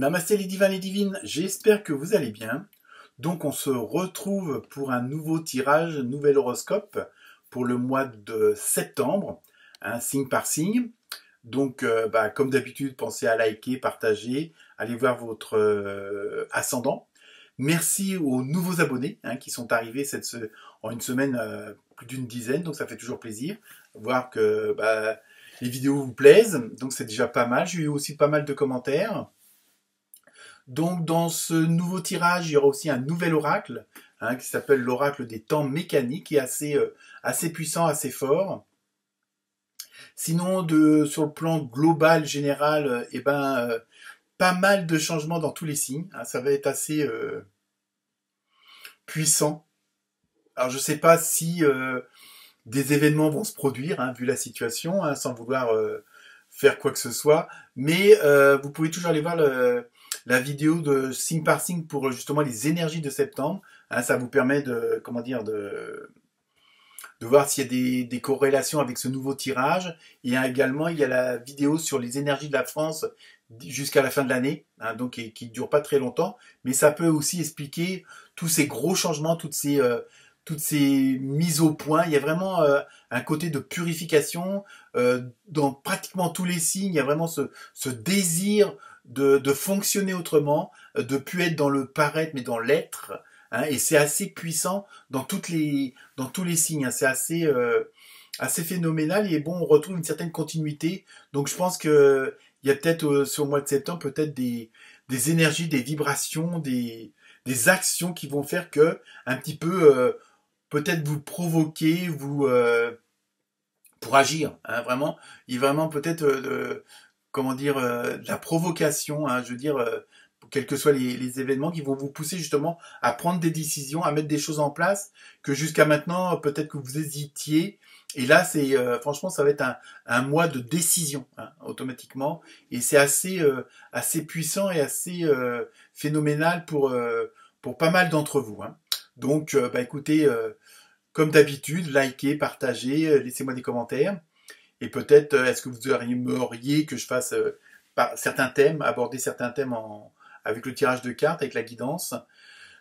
Namasté les divins, les divines, j'espère que vous allez bien. Donc on se retrouve pour un nouveau tirage, nouvel horoscope pour le mois de septembre, signe par signe. Donc comme d'habitude, pensez à liker, partager, allez voir votre ascendant. Merci aux nouveaux abonnés qui sont arrivés en une semaine, plus d'une dizaine, donc ça fait toujours plaisir. Voir que les vidéos vous plaisent, donc c'est déjà pas mal. J'ai eu aussi pas mal de commentaires. Donc dans ce nouveau tirage, il y aura aussi un nouvel oracle qui s'appelle l'oracle des temps mécaniques, qui est assez puissant, assez fort. Sinon, sur le plan global, général, pas mal de changements dans tous les signes. Ça va être assez puissant. Alors je ne sais pas si des événements vont se produire, vu la situation, sans vouloir faire quoi que ce soit. Mais vous pouvez toujours aller voir la vidéo de signe par signe pour justement les énergies de septembre. Ça vous permet de voir s'il y a des corrélations avec ce nouveau tirage. Et également, il y a la vidéo sur les énergies de la France jusqu'à la fin de l'année, donc qui ne dure pas très longtemps. Mais ça peut aussi expliquer tous ces gros changements, toutes ces mises au point. Il y a vraiment un côté de purification dans pratiquement tous les signes. Il y a vraiment ce désir de fonctionner autrement, de plus être dans le paraître mais dans l'être. Et c'est assez puissant dans tous les signes. C'est assez phénoménal. Et bon, on retrouve une certaine continuité. Donc je pense que il y a peut-être sur le mois de septembre peut-être des énergies, des vibrations, des actions qui vont faire que un petit peu peut-être vous provoquer, pour agir. Vraiment, il y a vraiment peut-être de la provocation. Je veux dire, quels que soient les événements qui vont vous pousser justement à prendre des décisions, à mettre des choses en place que jusqu'à maintenant peut-être que vous hésitiez. Et là, franchement, ça va être un mois de décision automatiquement, et c'est assez puissant et assez phénoménal pour pas mal d'entre vous. Donc, écoutez, comme d'habitude, likez, partagez, laissez-moi des commentaires. Et peut-être, est-ce que vous aimeriez que je fasse aborder certains thèmes avec le tirage de cartes, avec la guidance.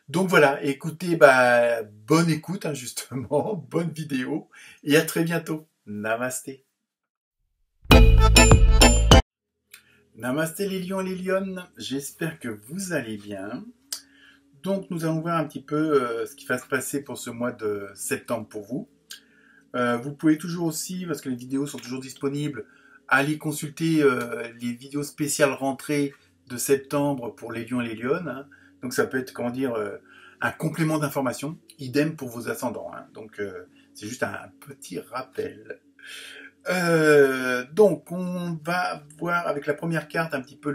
Donc voilà, écoutez, bonne écoute, justement, bonne vidéo, et à très bientôt. Namasté. Namasté les lions et les lionnes, j'espère que vous allez bien. Donc nous allons voir un petit peu ce qui va se passer pour ce mois de septembre pour vous. Vous pouvez toujours aussi, parce que les vidéos sont toujours disponibles, aller consulter les vidéos spéciales rentrées de septembre pour les lions et les lionnes. Donc ça peut être, un complément d'information. Idem pour vos ascendants. Donc c'est juste un petit rappel. Donc on va voir avec la première carte un petit peu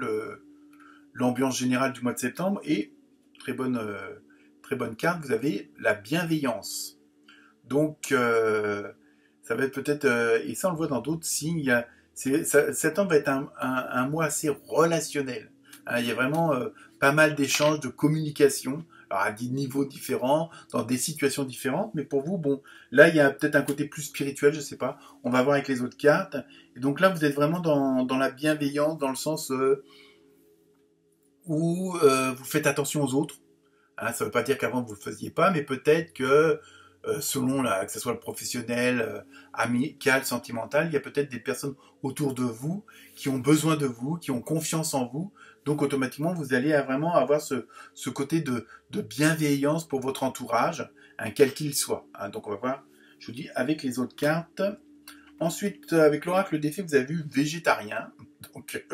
l'ambiance générale du mois de septembre. Et très bonne carte, vous avez la bienveillance. Donc, ça va être peut-être, et ça on le voit dans d'autres signes, septembre va être un mois assez relationnel. Il y a vraiment pas mal d'échanges, de communication, alors à des niveaux différents, dans des situations différentes, mais pour vous, bon, là il y a peut-être un côté plus spirituel, je sais pas, on va voir avec les autres cartes. Et donc là vous êtes vraiment dans la bienveillance, dans le sens où vous faites attention aux autres. Ça ne veut pas dire qu'avant vous ne le faisiez pas, mais peut-être que selon que ce soit le professionnel, amical, sentimental, il y a peut-être des personnes autour de vous qui ont besoin de vous, qui ont confiance en vous. Donc automatiquement, vous allez vraiment avoir ce côté de bienveillance pour votre entourage, quel qu'il soit. Donc on va voir, je vous dis, avec les autres cartes. Ensuite, avec l'oracle des fées, vous avez vu végétarien. Donc,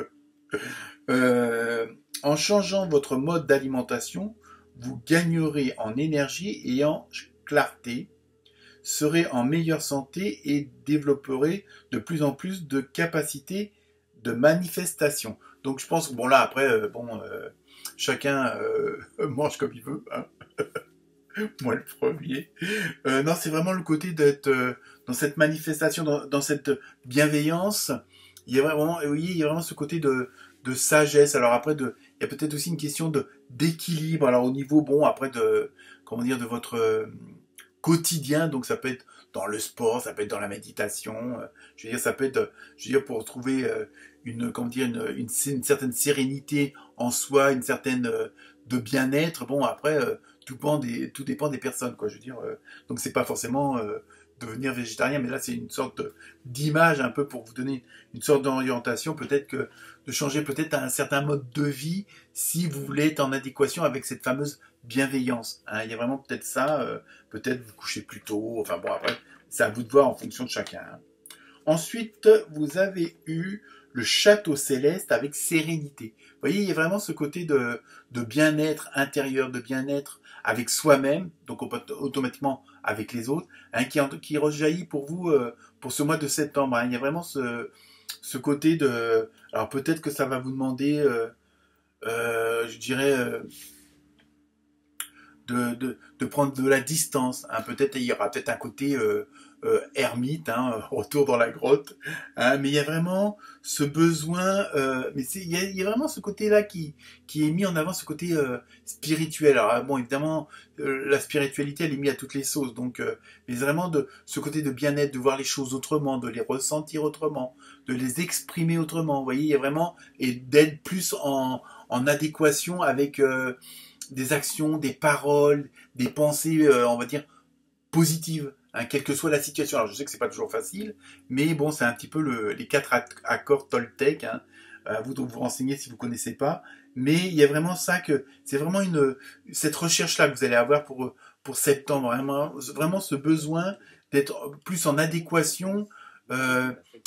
en changeant votre mode d'alimentation, vous gagnerez en énergie et en clarté, serez en meilleure santé et développerez de plus en plus de capacités de manifestation. Donc je pense que bon là après chacun mange comme il veut. Moi le premier. Non, c'est vraiment le côté d'être dans cette manifestation, dans cette bienveillance. Il y a vraiment, oui, il y a vraiment ce côté de sagesse. Alors après, il y a peut-être aussi une question d'équilibre. Alors au niveau, après de votre quotidien, donc ça peut être dans le sport, ça peut être dans la méditation, je veux dire, ça peut être, je veux dire, pour trouver une, comment dire, une certaine sérénité en soi, une certaine de bien-être. Bon, après, tout dépend des personnes, quoi. Je veux dire, donc c'est pas forcément devenir végétarien, mais là c'est une sorte d'image un peu pour vous donner une sorte d'orientation, peut-être que de changer peut-être un certain mode de vie si vous voulez être en adéquation avec cette fameuse bienveillance. Hein. Il y a vraiment peut-être ça, peut-être vous coucher plus tôt, enfin bon après, c'est à vous de voir en fonction de chacun. Hein. Ensuite, vous avez eu le château céleste avec sérénité. Vous voyez, il y a vraiment ce côté de bien-être intérieur, de bien-être avec soi-même, donc automatiquement avec les autres, hein, qui rejaillit pour vous pour ce mois de septembre. Hein. Il y a vraiment ce côté de... Alors peut-être que ça va vous demander, je dirais... de prendre de la distance. Hein. Peut-être il y aura peut-être un côté ermite, hein, retour dans la grotte. Hein, mais il y a vraiment ce besoin, mais il y a vraiment ce côté-là qui est mis en avant, ce côté spirituel. Alors bon, évidemment, la spiritualité, elle est mise à toutes les sauces. Donc, mais vraiment de ce côté de bien-être, de voir les choses autrement, de les ressentir autrement, de les exprimer autrement. Vous voyez, il y a vraiment et d'être plus en adéquation avec des actions, des paroles, des pensées, on va dire, positives, hein, quelle que soit la situation. Alors je sais que c'est pas toujours facile, mais bon, c'est un petit peu les quatre accords Toltec, hein, à vous de vous renseigner si vous connaissez pas, mais il y a vraiment ça que, c'est vraiment cette recherche-là que vous allez avoir pour septembre, vraiment ce besoin d'être plus en adéquation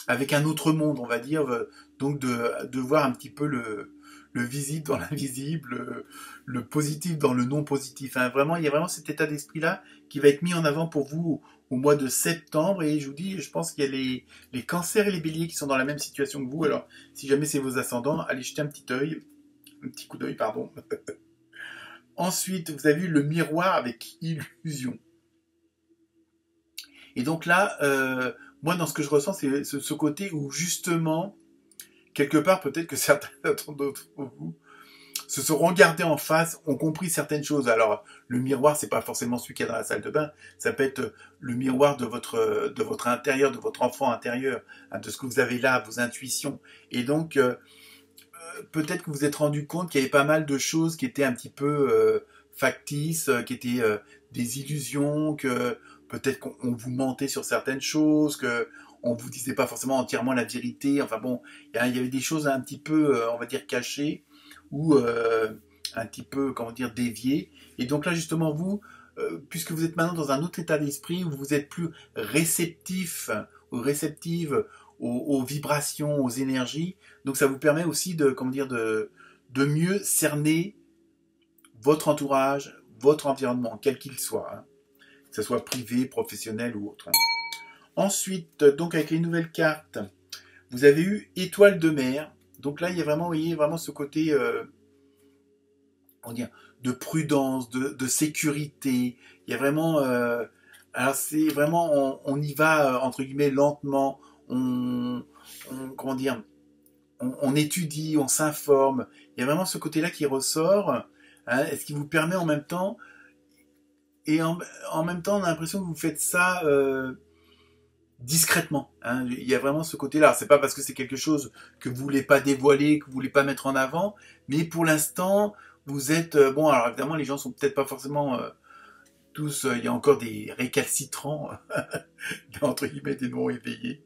avec un autre monde, on va dire, donc de voir un petit peu le visible dans l'invisible, le positif dans le non positif. Hein. Vraiment, il y a vraiment cet état d'esprit-là qui va être mis en avant pour vous au mois de septembre. Et je vous dis, je pense qu'il y a les cancers et les béliers qui sont dans la même situation que vous. Alors, si jamais c'est vos ascendants, allez jeter un petit coup d'œil, pardon. Ensuite, vous avez eu le miroir avec illusion. Et donc là, moi, dans ce que je ressens, c'est ce côté où justement, quelque part, peut-être que certains d'entre vous se sont regardés en face, ont compris certaines choses. Alors, le miroir, c'est pas forcément celui qui est dans la salle de bain. Ça peut être le miroir de votre intérieur, de votre enfant intérieur, hein, de ce que vous avez là, vos intuitions. Et donc, peut-être que vous vous êtes rendu compte qu'il y avait pas mal de choses qui étaient un petit peu factices, qui étaient des illusions, que peut-être qu'on vous mentait sur certaines choses, que on vous disait pas forcément entièrement la vérité. Enfin bon, il y avait des choses un petit peu, on va dire, cachées ou un petit peu, comment dire, déviées. Et donc là, justement, vous, puisque vous êtes maintenant dans un autre état d'esprit où vous êtes plus réceptif ou réceptive aux vibrations, aux énergies, donc ça vous permet aussi de, comment dire, de mieux cerner votre entourage, votre environnement, quel qu'il soit, hein, que ce soit privé, professionnel ou autre. Hein. Ensuite, donc avec les nouvelles cartes, vous avez eu étoile de mer. Donc là, il y a vraiment, vous voyez, vraiment ce côté, on dit, de prudence, de sécurité. Il y a vraiment, alors c'est vraiment, on y va entre guillemets lentement. Comment dire, on étudie, on s'informe. Il y a vraiment ce côté-là qui ressort, hein, ce qui vous permet en même temps, et en même temps, on a l'impression que vous faites ça discrètement. Hein. Il y a vraiment ce côté-là. C'est pas parce que c'est quelque chose que vous voulez pas dévoiler, que vous voulez pas mettre en avant, mais pour l'instant, vous êtes bon. Alors évidemment, les gens sont peut-être pas forcément tous. Il y a encore des récalcitrants entre guillemets, des non éveillés.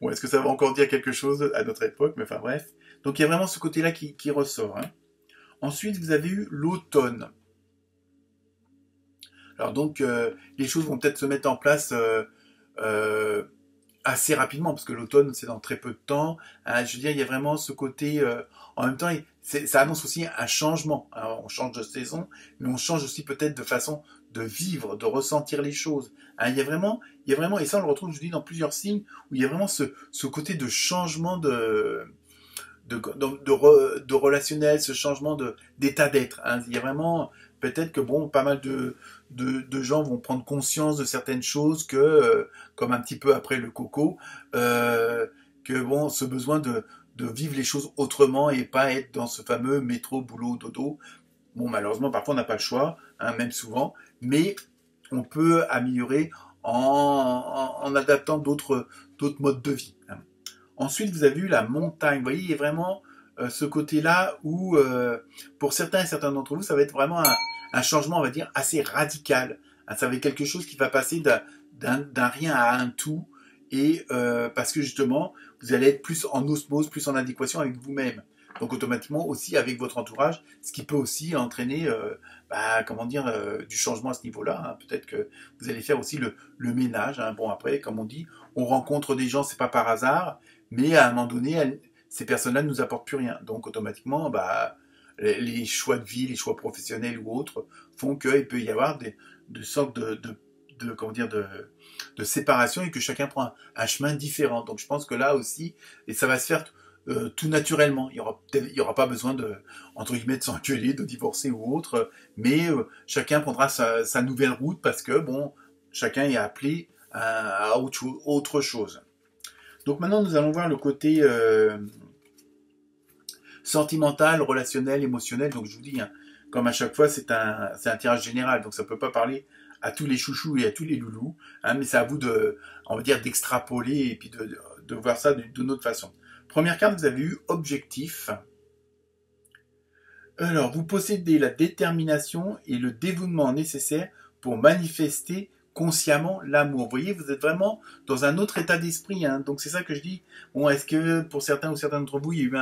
Bon, est-ce que ça va encore dire quelque chose à notre époque? Mais enfin bref. Donc il y a vraiment ce côté-là qui ressort. Hein. Ensuite, vous avez eu l'automne. Alors donc, les choses vont peut-être se mettre en place assez rapidement, parce que l'automne, c'est dans très peu de temps. Hein, je veux dire, il y a vraiment ce côté... en même temps, ça annonce aussi un changement. Hein, on change de saison, mais on change aussi peut-être de façon de vivre, de ressentir les choses. Hein, il y a vraiment, et ça on le retrouve, je dis, dans plusieurs signes, où il y a vraiment ce côté de changement de relationnel, ce changement d'état d'être. Hein. Il y a vraiment, peut-être que bon, pas mal de gens vont prendre conscience de certaines choses que, comme un petit peu après le coco, que bon, ce besoin de vivre les choses autrement et pas être dans ce fameux métro, boulot, dodo. Bon, malheureusement, parfois on n'a pas le choix, hein, même souvent, mais on peut améliorer en adaptant d'autres modes de vie. Ensuite, vous avez eu la montagne. Vous voyez, il y a vraiment ce côté-là où, pour certains et certains d'entre vous, ça va être vraiment un changement, on va dire, assez radical. Ça va être quelque chose qui va passer d'un rien à un tout, et parce que justement, vous allez être plus en osmose, plus en adéquation avec vous-même. Donc automatiquement aussi avec votre entourage, ce qui peut aussi entraîner, comment dire, du changement à ce niveau-là. Peut-être que vous allez faire aussi le ménage. Bon, après, comme on dit, on rencontre des gens, c'est pas par hasard, mais à un moment donné, ces personnes-là ne nous apportent plus rien. Donc automatiquement, les choix de vie, les choix professionnels ou autres font qu'il peut y avoir de sortes comment dire, de séparation, et que chacun prend un chemin différent. Donc je pense que là aussi, et ça va se faire tout naturellement. Il y aura pas besoin entre guillemets, de s'engueuler, de divorcer ou autre, mais chacun prendra sa nouvelle route, parce que bon, chacun est appelé à autre chose. Donc maintenant, nous allons voir le côté sentimental, relationnel, émotionnel. Donc je vous dis, comme à chaque fois, c'est un tirage général, donc ça peut pas parler à tous les chouchous et à tous les loulous, mais c'est à vous on va dire, d'extrapoler et puis de voir ça d'une autre façon. Première carte, vous avez eu objectif. Alors, vous possédez la détermination et le dévouement nécessaires pour manifester consciemment l'amour. Vous voyez, vous êtes vraiment dans un autre état d'esprit. Donc c'est ça que je dis. Bon, est-ce que pour certains ou certains d'entre vous, il y a eu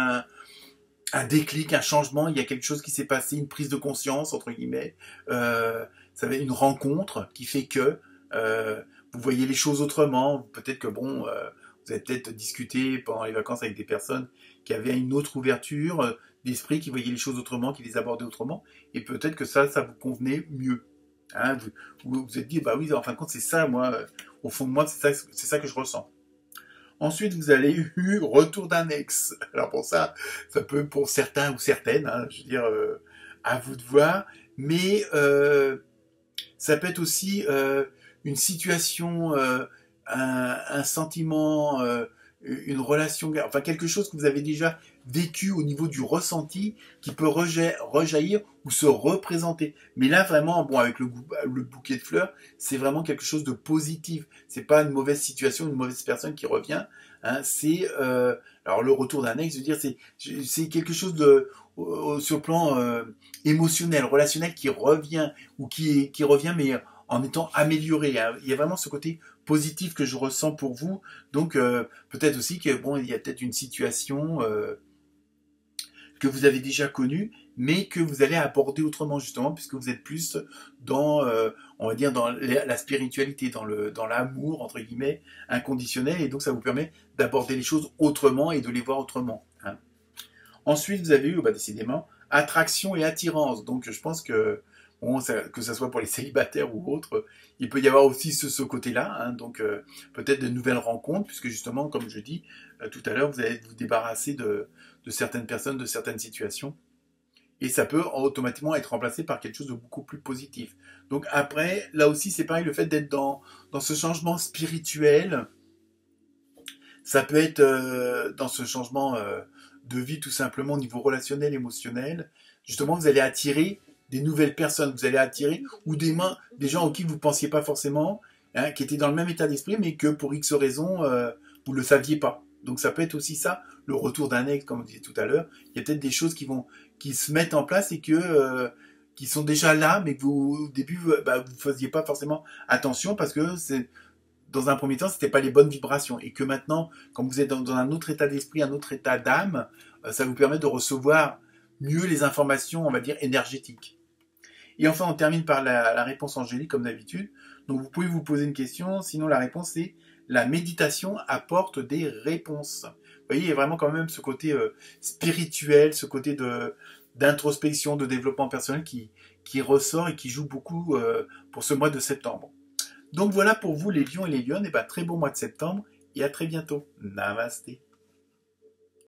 un déclic, un changement, il y a quelque chose qui s'est passé, une prise de conscience, entre guillemets, ça va être une rencontre qui fait que vous voyez les choses autrement. Peut-être que bon, vous avez peut-être discuté pendant les vacances avec des personnes qui avaient une autre ouverture d'esprit, qui voyaient les choses autrement, qui les abordaient autrement, et peut-être que ça vous convenait mieux. Vous vous êtes dit, bah oui, en fin de compte, c'est ça, moi, au fond de moi, c'est ça que je ressens. Ensuite, vous avez eu retour d'un ex. Alors pour ça peut pour certains ou certaines, je veux dire, à vous de voir, mais ça peut être aussi une situation, un sentiment, une relation, enfin quelque chose que vous avez déjà vécu au niveau du ressenti, qui peut rejaillir ou se représenter. Mais là vraiment, bon, avec le bouquet de fleurs, c'est vraiment quelque chose de positif. C'est pas une mauvaise situation, une mauvaise personne qui revient. C'est alors le retour d'un ex, je veux dire, c'est quelque chose sur le plan émotionnel, relationnel, qui revient, ou qui revient, mais en étant amélioré. Il y a vraiment ce côté positif que je ressens pour vous. Donc peut-être aussi que bon, il y a peut-être une situation que vous avez déjà connue, mais que vous allez aborder autrement, justement, puisque vous êtes plus dans, on va dire, dans la spiritualité, dans l'amour, entre guillemets, inconditionnel, et donc ça vous permet d'aborder les choses autrement et de les voir autrement. Ensuite, vous avez eu, décidément, attraction et attirance. Donc je pense que bon, que ce soit pour les célibataires ou autres, il peut y avoir aussi ce côté-là, donc peut-être de nouvelles rencontres, puisque justement, comme je dis tout à l'heure, vous allez vous débarrasser de certaines personnes, de certaines situations, et ça peut automatiquement être remplacé par quelque chose de beaucoup plus positif. Donc après, là aussi, c'est pareil, le fait d'être dans ce changement spirituel, ça peut être dans ce changement de vie, tout simplement, au niveau relationnel, émotionnel. Justement, vous allez attirer des nouvelles personnes, vous allez attirer, ou des gens auxquels vous ne pensiez pas forcément, qui étaient dans le même état d'esprit, mais que pour X raisons, vous ne le saviez pas. Donc ça peut être aussi ça, le retour d'un ex, comme on disait tout à l'heure. Il y a peut-être des choses qui se mettent en place et qui sont déjà là, mais que au début, vous ne faisiez pas forcément attention, parce que dans un premier temps, c'était pas les bonnes vibrations, et que maintenant, quand vous êtes dans un autre état d'esprit, un autre état d'âme, ça vous permet de recevoir mieux les informations, on va dire, énergétiques. Et enfin, on termine par la réponse angélique, comme d'habitude. Donc vous pouvez vous poser une question, sinon la réponse c'est: la méditation apporte des réponses. Vous voyez, il y a vraiment quand même ce côté spirituel, ce côté d'introspection, de développement personnel qui ressort et qui joue beaucoup pour ce mois de septembre. Donc voilà pour vous les lions et les lionnes, et très beau mois de septembre, et à très bientôt. Namasté.